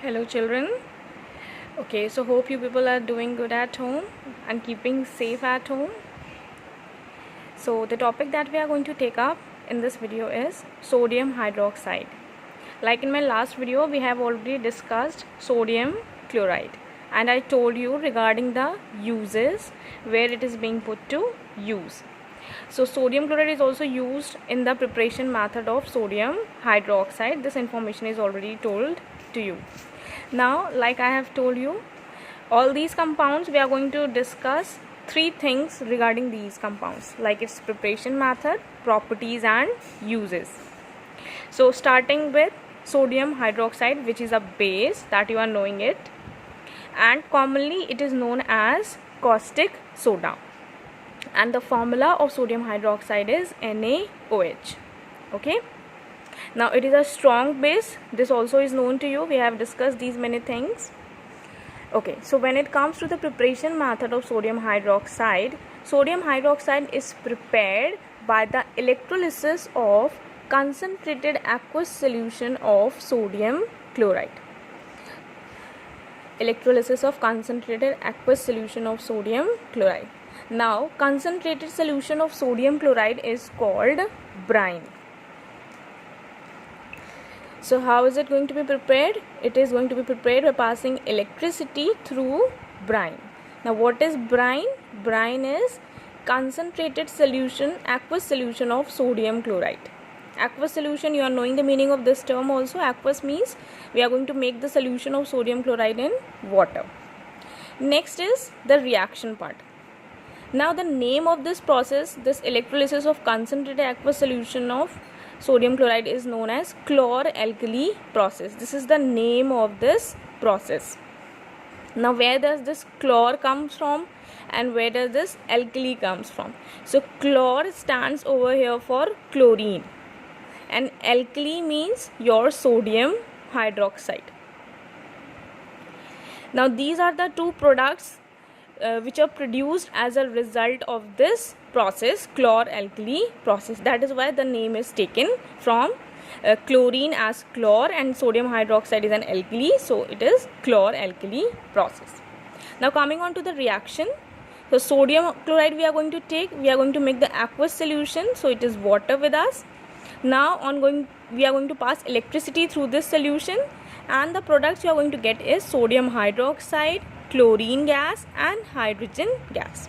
Hello children. Okay, so hope you people are doing good at home and keeping safe at home. So the topic that we are going to take up in this video is sodium hydroxide. Like in my last video, we have already discussed sodium chloride and I told you regarding the uses where it is being put to use. So sodium chloride is also used in the preparation method of sodium hydroxide. This information is already told to you. Now, like I have told you, all these compounds we are going to discuss three things regarding these compounds, like its preparation method, properties and uses. So starting with sodium hydroxide, which is a base that you are knowing it, and commonly it is known as caustic soda, and the formula of sodium hydroxide is NaOH. Okay, now it is a strong base. This also is known to you. We have discussed these many things. Okay, so when it comes to the preparation method of sodium hydroxide is prepared by the electrolysis of concentrated aqueous solution of sodium chloride. Electrolysis of concentrated aqueous solution of sodium chloride. Now, concentrated solution of sodium chloride is called brine. So how is it going to be prepared? It is going to be prepared by passing electricity through brine. Now what is brine? Brine is concentrated solution, aqueous solution of sodium chloride. Aqueous solution, you are knowing the meaning of this term also. Aqueous means we are going to make the solution of sodium chloride in water. Next is the reaction part. Now the name of this process, this electrolysis of concentrated aqueous solution of sodium chloride, is known as chlor-alkali process. This is the name of this process. Now where does this chlor comes from and where does this alkali comes from? So chlor stands over here for chlorine and alkali means your sodium hydroxide. Now these are the two products which are produced as a result of this process, chlor-alkali process. That is why the name is taken from chlorine as chlor and sodium hydroxide is an alkali, so it is chlor-alkali process. Now coming on to the reaction. So sodium chloride we are going to make the aqueous solution, so it is water with us. Now we are going to pass electricity through this solution and the products you are going to get is sodium hydroxide, chlorine gas and hydrogen gas.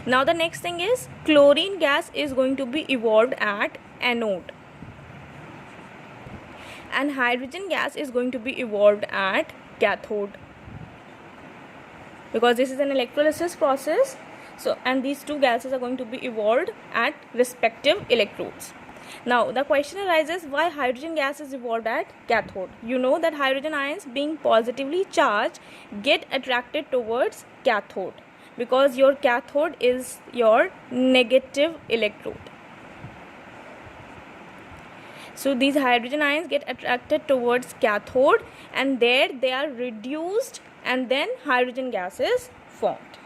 Now the next thing is chlorine gas is going to be evolved at anode and hydrogen gas is going to be evolved at cathode, because this is an electrolysis process. So and these two gases are going to be evolved at respective electrodes. Now the question arises, why hydrogen gas is evolved at cathode? You know that hydrogen ions being positively charged get attracted towards cathode because your cathode is your negative electrode. So these hydrogen ions get attracted towards cathode and there they are reduced and then hydrogen gas is formed.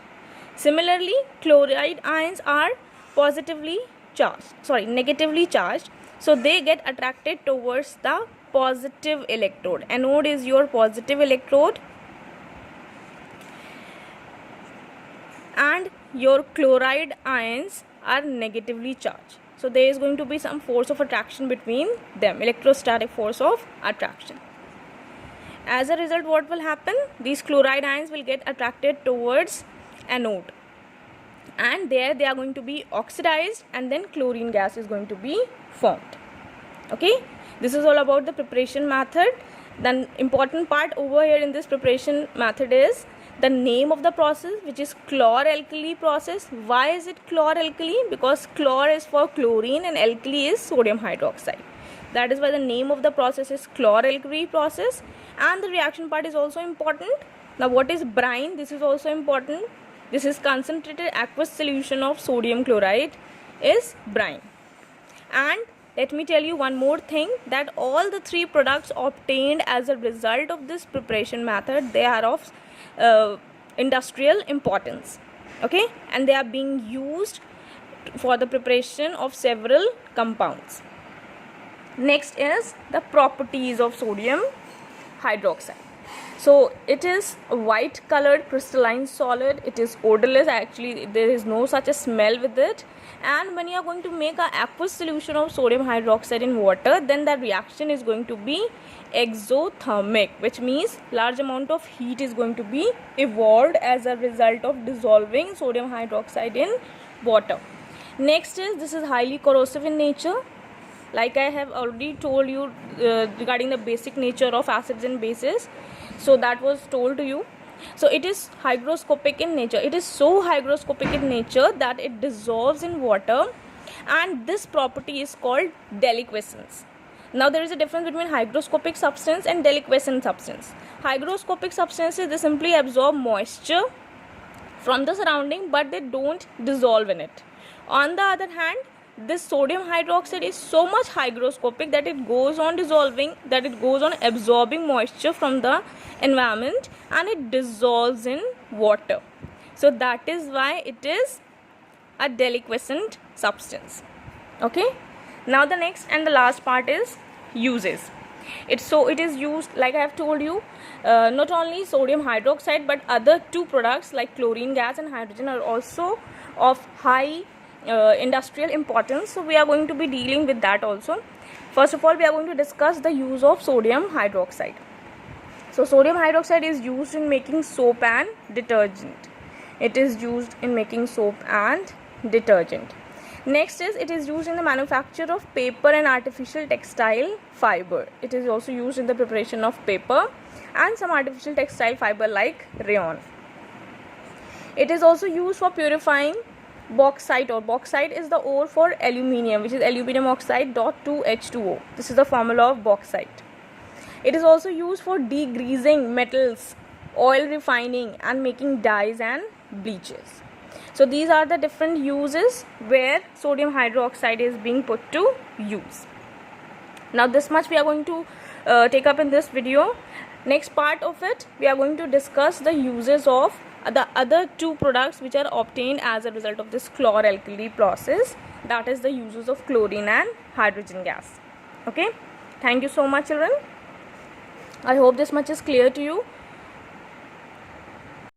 Similarly, chloride ions are negatively charged, so they get attracted towards the positive electrode. Anode is your positive electrode and your chloride ions are negatively charged, so there is going to be some force of attraction between them, electrostatic force of attraction. As a result, what will happen? These chloride ions will get attracted towards anode and there they are going to be oxidized and then chlorine gas is going to be formed. Okay, this is all about the preparation method. The important part over here in this preparation method is the name of the process, which is chlor-alkali process. Why is it chlor-alkali? Because chlor is for chlorine and alkali is sodium hydroxide. That is why the name of the process is chlor-alkali process. And the reaction part is also important. Now what is brine? This is also important. This is concentrated aqueous solution of sodium chloride is brine. And let me tell you one more thing, that all the three products obtained as a result of this preparation method, they are of industrial importance. Okay, and they are being used for the preparation of several compounds. Next is the properties of sodium hydroxide. So it is a white colored crystalline solid. It is odorless. Actually, there is no such a smell with it. And when you are going to make an aqueous solution of sodium hydroxide in water, then that reaction is going to be exothermic, which means large amount of heat is going to be evolved as a result of dissolving sodium hydroxide in water. Next is, this is highly corrosive in nature. Like I have already told you regarding the basic nature of acids and bases, so that was told to you. So it is hygroscopic in nature. It is so hygroscopic in nature that it dissolves in water, and this property is called deliquescence. Now there is a difference between hygroscopic substance and deliquescent substance. Hygroscopic substances, they simply absorb moisture from the surrounding, but they don't dissolve in it. On the other hand, this sodium hydroxide is so much hygroscopic that it goes on dissolving, that it goes on absorbing moisture from the environment, and it dissolves in water. So that is why it is a deliquescent substance. Okay, now the next and the last part is uses. It is used, like I have told you, not only sodium hydroxide, but other two products like chlorine gas and hydrogen are also of high industrial importance. So we are going to be dealing with that also. First of all, we are going to discuss the use of sodium hydroxide. So sodium hydroxide is used in making soap and detergent. It is used in making soap and detergent. Next is, it is used in the manufacture of paper and artificial textile fiber. It is also used in the preparation of paper and some artificial textile fiber like rayon. It is also used for purifying bauxite, or bauxite is the ore for aluminium, which is aluminum oxide .2H2O. This is the formula of bauxite. It is also used for degreasing metals, oil refining, and making dyes and bleaches. So these are the different uses where sodium hydroxide is being put to use. Now this much we are going to take up in this video. Next part of it, we are going to discuss the uses of the other two products which are obtained as a result of this chloralkali process, that is the uses of chlorine and hydrogen gas. Okay, thank you so much children. I hope this much is clear to you.